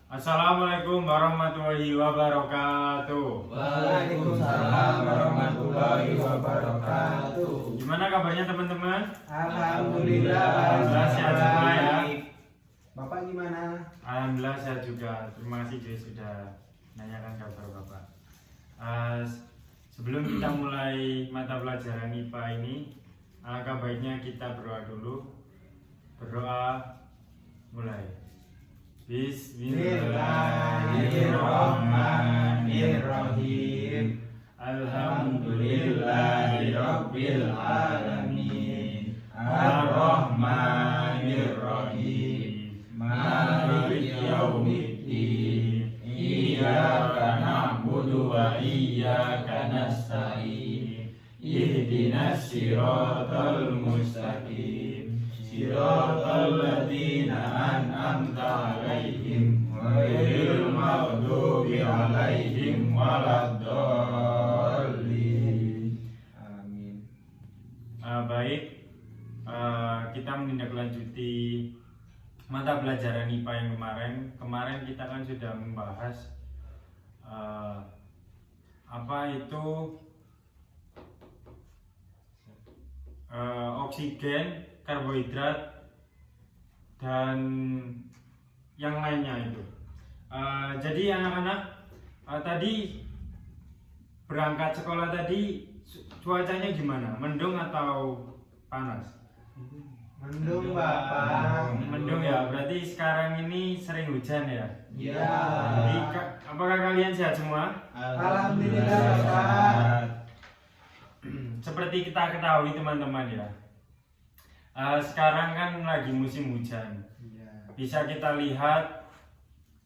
Assalamualaikum warahmatullahi wabarakatuh. Waalaikumsalam warahmatullahi wabarakatuh. Gimana kabarnya teman-teman? Alhamdulillah. Alhamdulillah sehat semua ya. Bapak gimana? Alhamdulillah sehat juga. Terima kasih Joy sudah nanyakan kabar Bapak. Sebelum kita mulai mata pelajaran IPA ini, alangkah baiknya kita berdoa dulu. Berdoa mulai. Bismillahirrahmanirrahim. Alhamdulillahirabbil alamin. Arrahmanirrahim. Maliki yaumiddin. Iyyaka na'budu wa iyyaka nasta'in. Ihdinas siratal mustaqim. Siratal ladzina an'amta 'alaihim ghairil maghdubi 'alaihim waladdallin. Amin. Baik, kita menindaklanjuti mata pelajaran IPA yang kemarin. Kemarin kita kan sudah membahas apa itu oksigen, karbohidrat, dan yang lainnya itu. Jadi anak-anak tadi berangkat sekolah tadi cuacanya gimana? Mendung atau panas? Mendung, Bapak. Mendung ya, berarti sekarang ini sering hujan ya? Ya. Jadi apakah kalian sehat semua? Alhamdulillah, Bapak. Seperti kita ketahui teman-teman ya, sekarang kan lagi musim hujan. Bisa kita lihat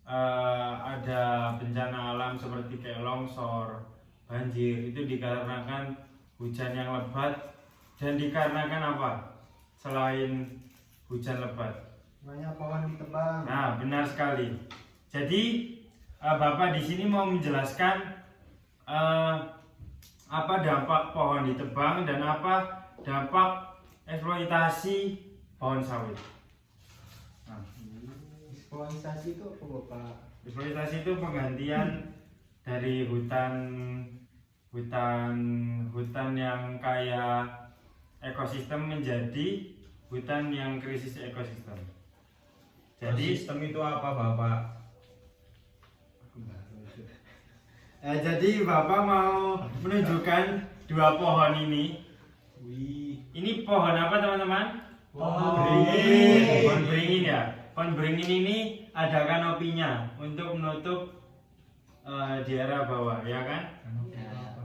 ada bencana alam seperti kayak longsor, banjir, itu dikarenakan hujan yang lebat. Dan dikarenakan apa? Selain hujan lebat, Banyak pohon ditebang. nah benar sekali. Jadi Bapak di sini mau menjelaskan apa dampak pohon ditebang dan apa dampak eksploitasi pohon sawit. Nah, Eksploitasi itu apa, Bapak? eksploitasi itu penggantian dari hutan yang kaya ekosistem menjadi hutan yang krisis ekosistem. Jadi sistem itu apa, Bapak? Jadi Bapak mau menunjukkan dua pohon ini. Ini pohon apa teman-teman? Pohon beringin. Pohon beringin ya. Pohon beringin ini ada kanopinya untuk menutup di area bawah, ya kan?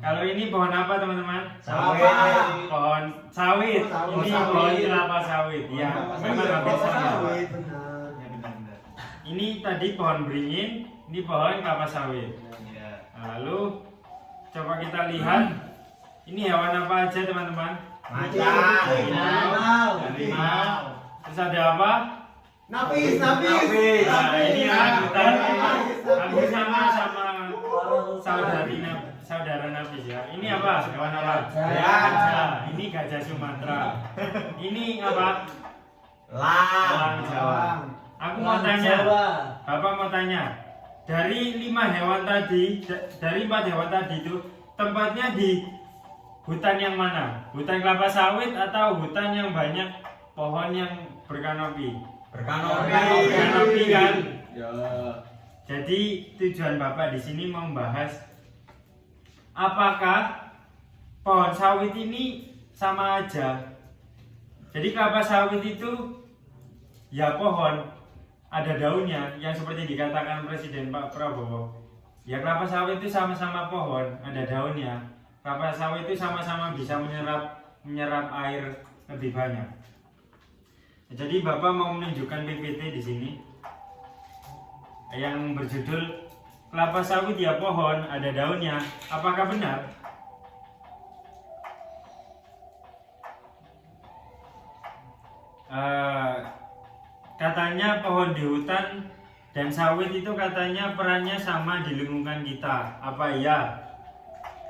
Kalau ini pohon apa teman-teman? Sawit. Pohon sawit. Oh, Ini sawit. pohon kelapa sawit. Ya, memang hampir sama. Sawit, benar. Ini tadi pohon beringin, ini pohon kelapa sawit. Nah, lalu coba kita lihat, ini hewan apa aja teman-teman? Harimau. Harimau. Terus ada apa? Napis. Nah, ini orangutan. Hampir sama saudara Nafis ya. Ini apa? Hewan apa? Gajah. Ini gajah Sumatera. Ini apa? Elang Jawa. Aku mau tanya, Bapak mau tanya. Dari 4 hewan tadi itu tempatnya di hutan yang mana? Hutan kelapa sawit atau hutan yang banyak pohon yang berkanopi? Berkanopi kan? Ya. Jadi tujuan Bapak di sini membahas apakah pohon sawit ini sama aja. Jadi kelapa sawit itu ya pohon, ada daunnya yang seperti dikatakan Presiden Pak Prabowo. Ya kelapa sawit itu sama-sama pohon, ada daunnya. Kelapa sawit itu sama-sama bisa menyerap air lebih banyak. Jadi Bapak mau menunjukkan PPT di sini yang berjudul kelapa sawit ya pohon, ada daunnya. Apakah benar? Katanya pohon di hutan dan sawit itu katanya perannya sama di lingkungan kita. Apa iya?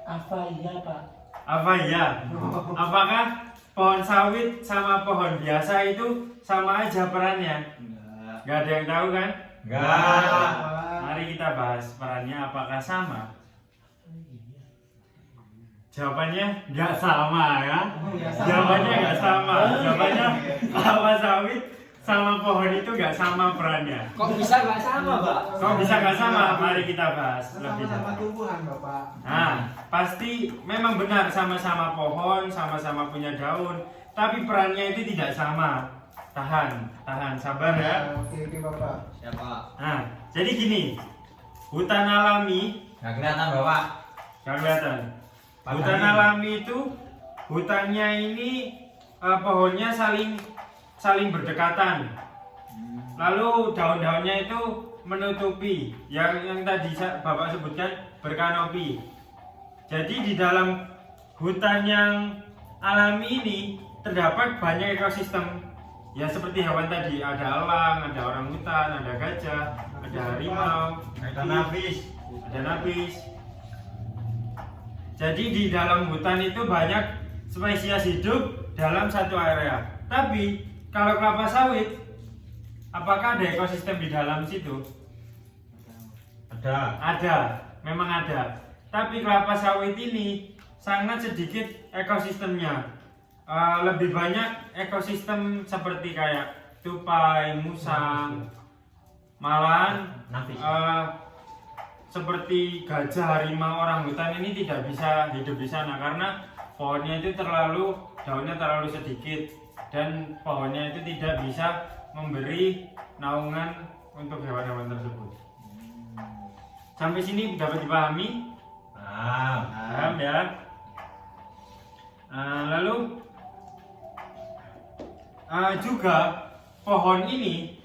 Apa iya, Pak? Apa iya? Apakah pohon sawit sama pohon biasa itu sama aja perannya? Enggak. Gak ada yang tahu kan? Enggak. Mari kita bahas perannya apakah sama. Jawabannya nggak sama ya. Jawabannya nggak sama. Jawabannya kelapa sawit sama pohon itu nggak sama perannya. Kok bisa nggak sama, Pak? Kok bisa nggak sama? Mari kita bahas lebih Sama-sama dalam. tumbuhan, Bapak. Nah, pasti memang benar sama-sama pohon, sama-sama punya daun, tapi perannya itu tidak sama. Tahan, sabar ya. Oke, Bapak. Siapa? Nah, jadi gini, hutan alami, Nggak kelihatan Bapak. nggak kelihatan. Padahal Hutan ini. alami itu, hutannya ini pohonnya saling berdekatan. Lalu daun-daunnya itu menutupi, yang tadi Bapak sebutkan berkanopi. Jadi di dalam hutan yang alami ini terdapat banyak ekosistem. Ya seperti hewan tadi, ada elang, ada orangutan, ada gajah, ada harimau, Ada nafis. ada nabis. Jadi di dalam hutan itu banyak spesies hidup dalam satu area. Tapi kalau kelapa sawit, apakah ada ekosistem di dalam situ? Ada. Ada, memang ada. Tapi kelapa sawit ini sangat sedikit ekosistemnya. Lebih banyak ekosistem seperti kayak tupai, musang, malahan Nafis. seperti gajah, harimau, orangutan ini tidak bisa hidup di sana karena pohonnya itu daunnya terlalu sedikit dan pohonnya itu tidak bisa memberi naungan untuk hewan-hewan tersebut. Sampai sini dapat dipahami? Paham ya? Lalu juga pohon ini,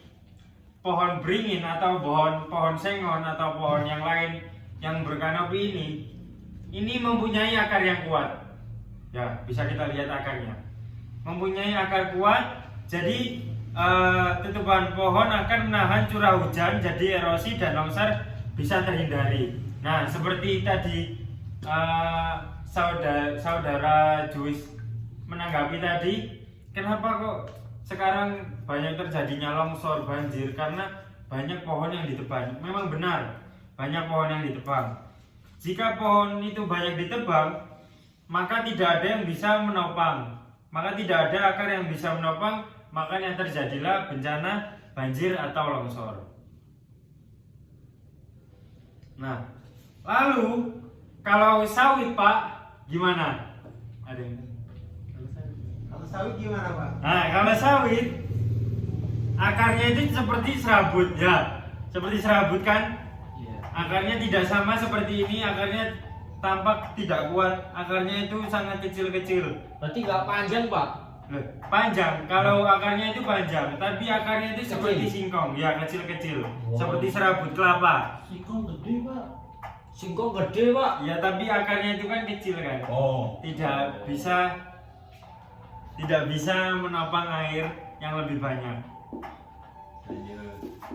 pohon beringin atau pohon sengon atau pohon yang lain yang berkanopi ini mempunyai akar yang kuat. Ya, bisa kita lihat akarnya. Mempunyai akar kuat, jadi tutupan pohon akan menahan curah hujan, jadi erosi dan longsor bisa terhindari. Nah, seperti tadi saudara Juis menanggapi tadi, kenapa kok sekarang banyak terjadinya longsor, banjir? Karena banyak pohon yang ditebang. Memang benar, banyak pohon yang ditebang. Jika pohon itu banyak ditebang, maka tidak ada yang bisa menopang. Maka tidak ada akar yang bisa menopang, makanya terjadilah bencana banjir atau longsor. Nah, lalu kalau sawit Pak, gimana? Ada yang Kalau sawit gimana, Pak? Nah, kalau sawit akarnya itu seperti serabut ya. Seperti serabut kan? Akarnya tidak sama seperti ini, akarnya tampak tidak kuat, akarnya itu sangat kecil-kecil. Berarti nggak panjang, Pak? Loh, panjang, kalau akarnya itu panjang, tapi akarnya itu seperti singkong, ya kecil-kecil. Seperti serabut kelapa. Singkong gede, Pak. Singkong gede, Pak. Ya, tapi akarnya itu kan kecil kan. Oh. Tidak bisa menopang air yang lebih banyak.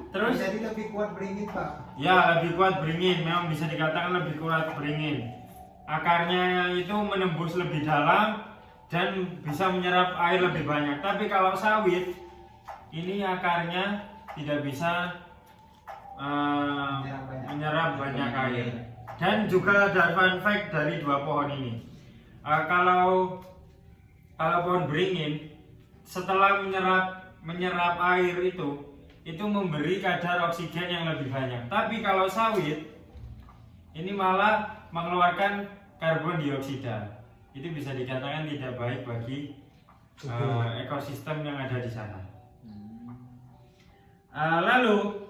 Terus Jadi lebih kuat beringin, Pak. ya lebih kuat beringin, memang bisa dikatakan lebih kuat beringin. Akarnya itu menembus lebih dalam dan bisa menyerap air lebih banyak. Tapi kalau sawit ini akarnya tidak bisa menyerap banyak air. Dan juga ada fun fact dari dua pohon ini. Kalau pohon beringin setelah menyerap air itu memberi kadar oksigen yang lebih banyak. Tapi kalau sawit ini malah mengeluarkan karbon dioksida. Itu bisa dikatakan tidak baik bagi ekosistem yang ada di sana. Lalu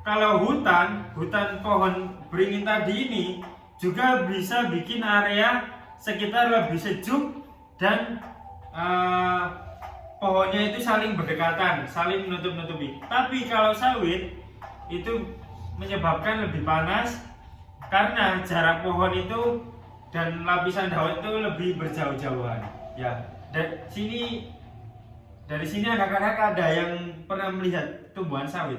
kalau hutan pohon beringin tadi ini juga bisa bikin area sekitar lebih sejuk dan pohonnya itu saling berdekatan, saling menutup-nutupi. Tapi kalau sawit itu menyebabkan lebih panas karena jarak pohon itu dan lapisan daun itu lebih berjauh-jauhan. Ya, dari sini anak-anak ada yang pernah melihat tumbuhan sawit?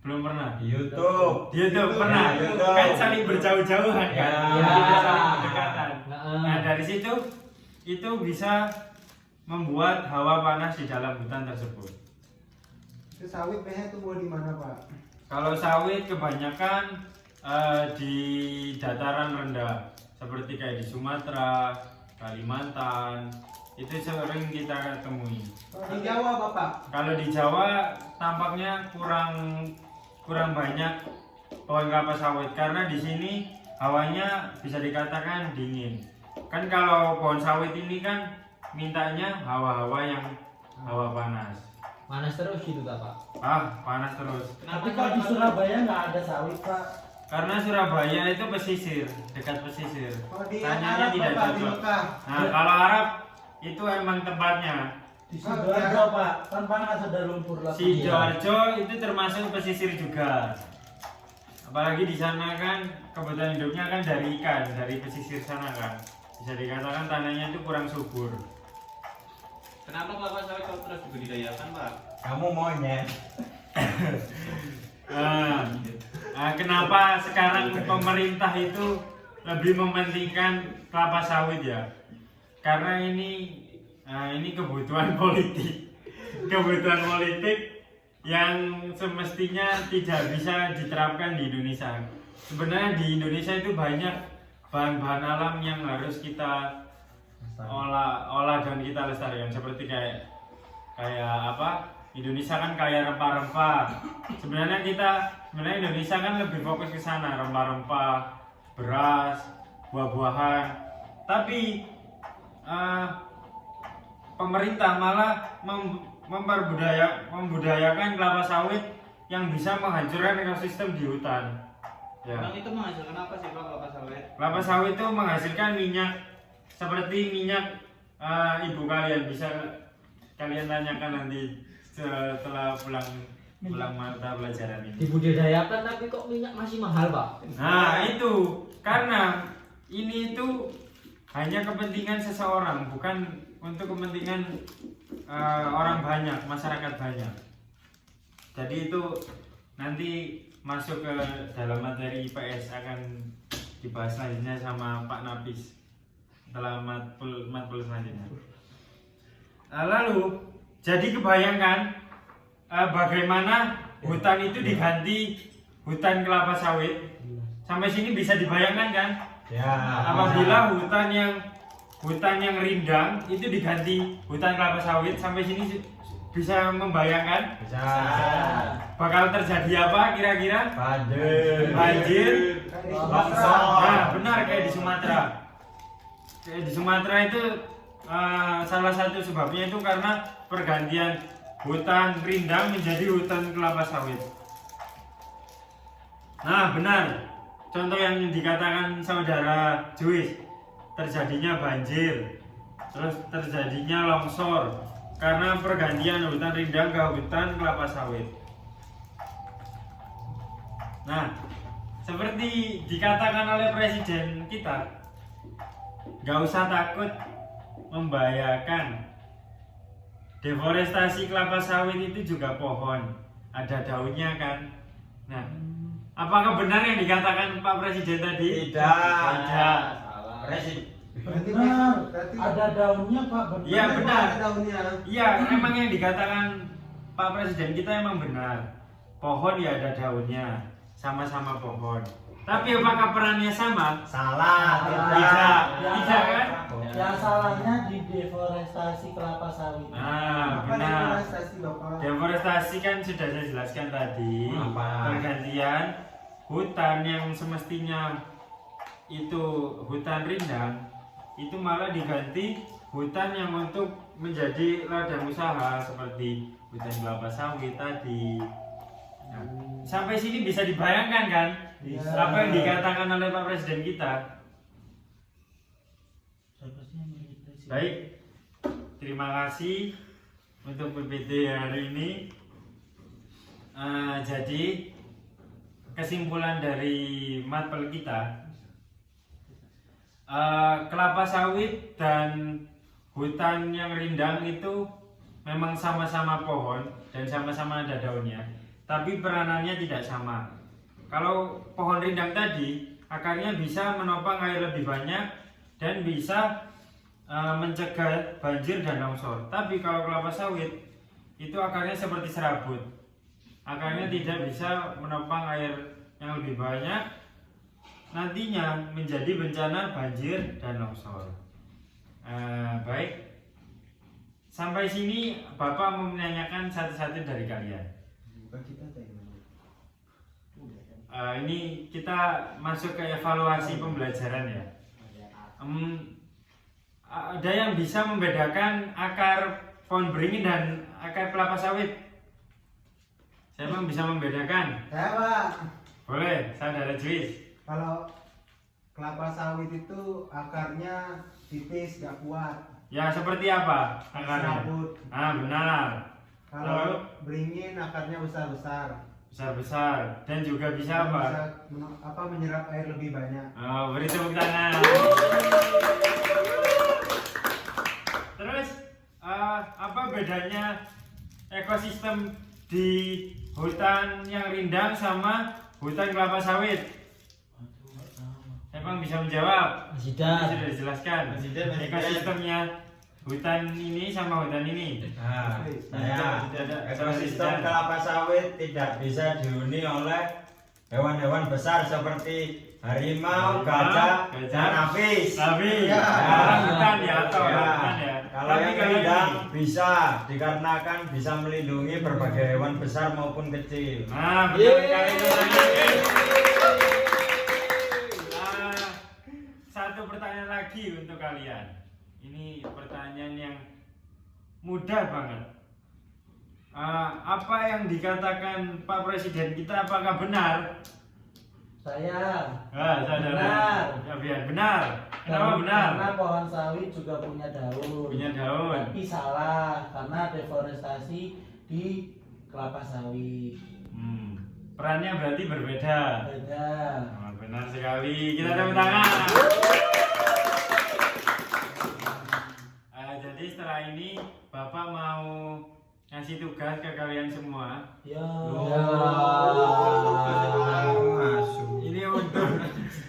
Belum pernah. Di YouTube. Di YouTube pernah. YouTube. Kan saling berjauh-jauhan kan? Ya. Tidak saling berdekatan. Nah, Nah, dari situ itu bisa membuat hawa panas di dalam hutan tersebut. Itu Itu sawit biasanya tumbuh di mana Pak? Kalau sawit kebanyakan di dataran rendah, seperti kayak di Sumatera, Kalimantan, itu sering kita temui. Kalau di Jawa Bapak? Kalau di Jawa tampaknya kurang banyak pohon kelapa sawit karena di sini hawanya bisa dikatakan dingin. Kan kalau pohon sawit ini kan mintanya hawa-hawa yang hawa panas. Panas terus gitu tak Pak? Panas terus. Tapi kalau di Surabaya nggak ada sawit Pak. Karena Surabaya itu pesisir, dekat pesisir. Kalau di Tanyanya Arab tidak Bapak di cocok. Mekah? Nah, kalau Arab itu emang tempatnya. Di Sidoarjo Pak, kan panas ada lumpur lapindo. Sidoarjo itu termasuk pesisir juga. Apalagi di sana kan kebutuhan hidupnya kan dari ikan, dari pesisir sana kan. Bisa dikatakan tanahnya itu kurang subur. Kenapa kelapa sawit kok terus dibudidayakan, Pak? Kamu monyet. Kenapa sekarang pemerintah itu lebih mementingkan kelapa sawit ya? Karena ini kebutuhan politik, yang semestinya tidak bisa diterapkan di Indonesia. Sebenarnya di Indonesia itu banyak bahan-bahan alam yang harus kita olah dan kita lestarikan, seperti kayak apa? Indonesia kan kaya rempah-rempah. Sebenarnya Indonesia kan lebih fokus ke sana, rempah-rempah, beras, buah-buahan. Tapi pemerintah malah membudayakan kelapa sawit yang bisa menghancurkan ekosistem di hutan. Ya. Emang itu menghasilkan apa sih, Pak, kelapa sawit? Kelapa sawit itu menghasilkan minyak, seperti minyak ibu kalian, bisa kalian tanyakan nanti setelah pulang mata pelajaran ini. Dibudidayakan tapi kok minyak masih mahal Pak? Nah itu karena ini itu hanya kepentingan seseorang, bukan untuk kepentingan orang banyak, masyarakat banyak. Jadi itu nanti masuk ke dalam materi IPS, akan dibahas selanjutnya sama Pak Nafis setelah matkul selanjutnya. Lalu jadi kebayangkan bagaimana hutan itu diganti hutan kelapa sawit. Sampai sini bisa dibayangkan kan? Ya. Apabila hutan yang rindang itu diganti hutan kelapa sawit, sampai sini bisa membayangkan Bisa. bakal terjadi apa kira-kira? Banjir. Nah, benar kayak di Sumatera. Kayak di Sumatera itu salah satu sebabnya itu karena pergantian hutan rindang menjadi hutan kelapa sawit. Nah, benar. Contoh yang dikatakan saudara Juis, terjadinya banjir, terus terjadinya longsor karena pergantian hutan rindang ke hutan kelapa sawit. Nah, seperti dikatakan oleh presiden kita, gak usah takut membahayakan. Deforestasi kelapa sawit itu juga pohon, ada daunnya kan. Nah, apakah benar yang dikatakan Pak Presiden tadi? Tidak. Presiden. Berarti Benar, berarti ada daunnya Pak. Iya, benar. Ada daunnya. Iya, memang yang dikatakan Pak Presiden kita emang benar. Pohon ya ada daunnya, sama-sama pohon. Tapi apakah perannya sama? Salah. Tidak, tidak kan? Yang salahnya di deforestasi kelapa sawit. Nah, Apa benar. deforestasi Bapak? Deforestasi kan sudah saya jelaskan tadi. Apa? Pergantian hutan yang semestinya itu hutan rindang itu malah diganti hutan yang untuk menjadi ladang usaha seperti hutan kelapa sawit tadi. Nah, sampai sini bisa dibayangkan kan Bisa. apa yang dikatakan oleh Pak Presiden kita. Siapa sih yang menjadi presiden? Baik, terima kasih untuk PPT hari ini. Jadi kesimpulan dari matpel kita, kelapa sawit dan hutan yang rindang itu memang sama-sama pohon dan sama-sama ada daunnya, tapi peranannya tidak sama. Kalau pohon rindang tadi akarnya bisa menopang air lebih banyak dan bisa mencegah banjir dan longsor. Tapi kalau kelapa sawit itu akarnya seperti serabut, akarnya tidak bisa menopang air yang lebih banyak, nantinya menjadi bencana banjir dan longsor. Baik, sampai sini Bapak mau menanyakan satu-satu dari kalian. Bukan kita tanya. Ini kita masuk ke evaluasi pembelajaran ya. Ada yang bisa membedakan akar pohon beringin dan akar kelapa sawit? Siapa yang bisa membedakan? Saya Pak. Boleh, saudara Juis. Kalau kelapa sawit itu akarnya tipis, gak kuat. Ya, seperti apa akarnya? Serabut. Benar. Kalau beringin akarnya besar-besar. Besar-besar dan juga bisa apa? Bisa menyerap air lebih banyak. Beri tepuk tangan. Terus apa bedanya ekosistem di hutan yang rindang sama hutan kelapa sawit? Siapa yang bisa menjawab? Zidan. Sudah dijelaskan. Ekosistemnya hutan ini sama hutan ini. Nah, saya ekosistem kelapa sawit tidak bisa dihuni oleh hewan-hewan besar seperti harimau, gajah, dan nafis. Tapi Ya. hutan ya atau Ya. hutan ya. Kalau yang rindang bisa dikarenakan bisa melindungi berbagai hewan besar maupun kecil. Benar sekali itu. Satu pertanyaan lagi untuk kalian. Ini pertanyaan yang mudah banget. Apa yang dikatakan Pak Presiden kita apakah benar? Saya Benar. Ya, biar benar. Kenapa benar? Karena pohon sawit juga punya daun. Punya daun. Tapi salah karena deforestasi di kelapa sawit. Perannya berarti berbeda. Beda. Benar sekali. Kita tepuk tangan. Jadi setelah ini Bapak mau ngasih tugas ke kalian semua. Ya.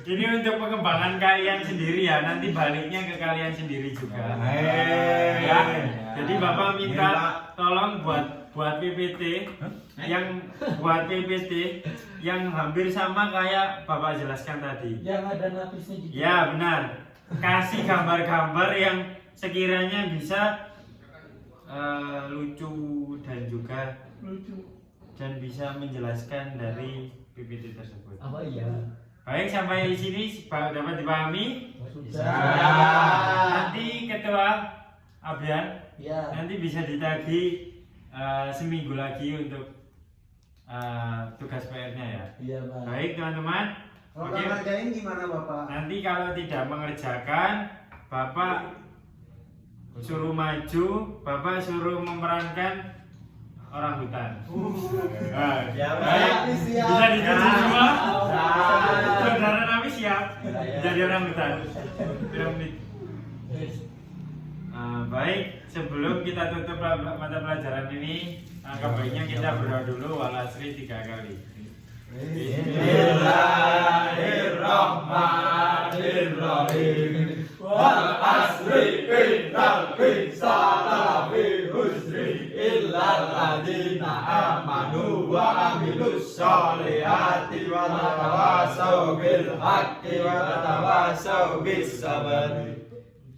Ini untuk pengembangan kalian sendiri ya. Nanti baliknya ke kalian sendiri juga. Ya. Jadi Bapak minta tolong buat PPT yang hampir sama kayak Bapak jelaskan tadi. Yang ada napisnya juga. Ya benar. Kasih gambar-gambar yang sekiranya bisa lucu dan bisa menjelaskan dari PPT tersebut. Apa iya? Baik, sampai di sini dapat dipahami. Sudah. Nanti Ketua Abian Ya. nanti bisa ditagih seminggu lagi untuk tugas PR-nya ya. Iya, Pak. Baik teman-teman. Kalau Oke. nggak ngerjain gimana Bapak? Nanti kalau tidak mengerjakan, Bapak suruh maju, Bapak suruh memerankan orang hutan. Ya, Baik, siap. bisa dikunci semua. Siap. Saudara Nabi siap jadi orang hutan. Berapa menit? Baik, sebelum kita tutup mata pelajaran ini, angka baiknya kita berdoa dulu walasri 3 kali. Bismillahirrahmanirrahim. Wal asri innal insana lafi husri illal ladzina amanu wa amilus sholihati wa tawassaw bil haqqi wa tawassaw bis sabr.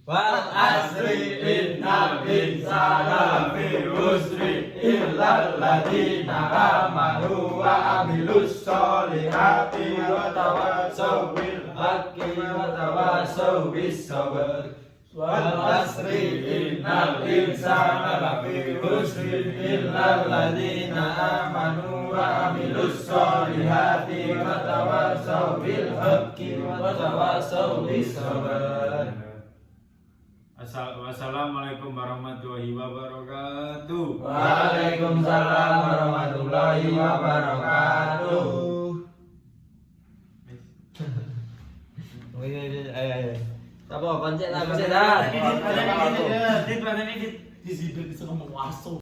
Wal asri innal insana lafi husri illal ladzina amanu wa amilus sholihati wa tawassaw bil haqqi wa tawassaw bis sabr. Wal asri innal insana lafi husri illal ladzina amanu wa amilus sholihati wa tawassaw bil haqqi wa tawassaw bis sabr. Wassalamualaikum warahmatullahi wabarakatuh. Waalaikumsalam warahmatullahi wabarakatuh. Apa koncet lah, koncet lah. Dit, Di sini bisa ngomong waso.